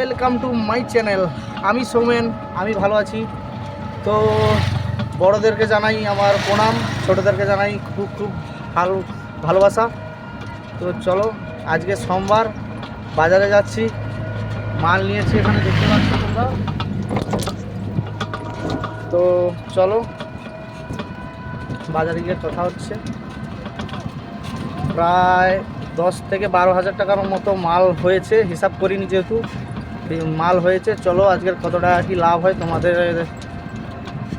Welcome to my channel. আমি সৌমেন, আমি ভালো আছি। তো বড়োদেরকে জানাই আমার প্রণাম, ছোটোদেরকে জানাই খুব খুব ভালোবাসা। তো চলো, আজকে সোমবার, বাজারে যাচ্ছি, মাল নিয়েছি, এখানে দেখতে পাচ্ছ তোমরা। তো চলো, বাজারে গিয়ে কথা হচ্ছে। প্রায় 10 থেকে 12 হাজার টাকার মতো মাল হয়েছে, হিসাব করিনি যেহেতু মাল হয়েছে। চলো আজকের কত টাকা কি লাভ হয় তোমাদের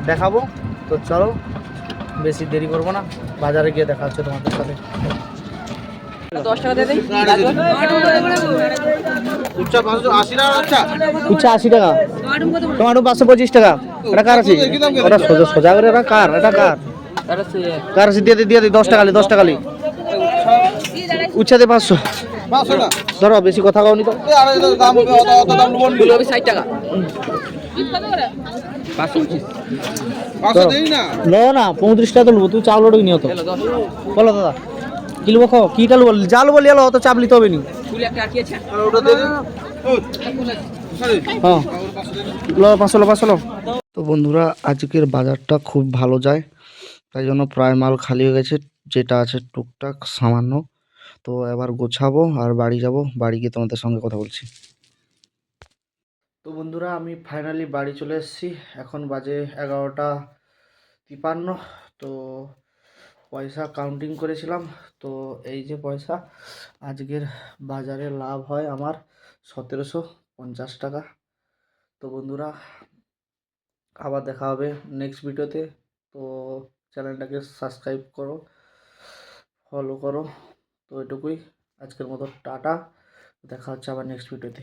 দেখাবো। তো চলো, বেশি দেরি করবো না, বাজারে গিয়ে দেখা হচ্ছে তোমাদের সাথে। 10 টাকা দিয়ে দেই। উচ্চা 580 টাকা, উচ্চা 80 টাকা, টমেটো 525 টাকা। এটা কার আছে? ওটা সোজা করে, এটা কার? এটা কার? কার আছে? দিয়ে দিই 10 টাকা, 10 টাকা। উচ্চাতে 500 ধরো, বেশি কথা কওনি তো। 60 টাকা। না 35 টাকা তো নেবো, তুই চাউল ওটাই নিও তো। বলো দাদা, কি নেবো? খাও, কিটা নেবো? জাল বলি এলো, অত চাপ নিতে হবে নি। হ্যাঁ, 500। তো বন্ধুরা, আজকের বাজারটা খুব ভালো যায়, তাই জন্য প্রায় মাল খালি হয়ে গেছে, যেটা আছে টুকটাক সামান্য। তো এবার গোছাবো আর বাড়ি যাব, বাড়ি গিয়ে তোমাদের সঙ্গে কথা বলছি। তো বন্ধুরা, আমি ফাইনালি বাড়ি চলে এসেছি, এখন বাজে 11টা 53। তো পয়সা কাউন্টিং করেছিলাম, তো এই যে পয়সা, আজকের বাজারে লাভ হয় আমার 1750 টাকা। তো বন্ধুরা, আবার দেখা হবে নেক্সট ভিডিওতে। তো চ্যানেলটাকে সাবস্ক্রাইব করো, ফলো করো। তো এটুকুই, আজকের মতো টাটা, দেখা হচ্ছে আবার নেক্সট ভিডিওতে।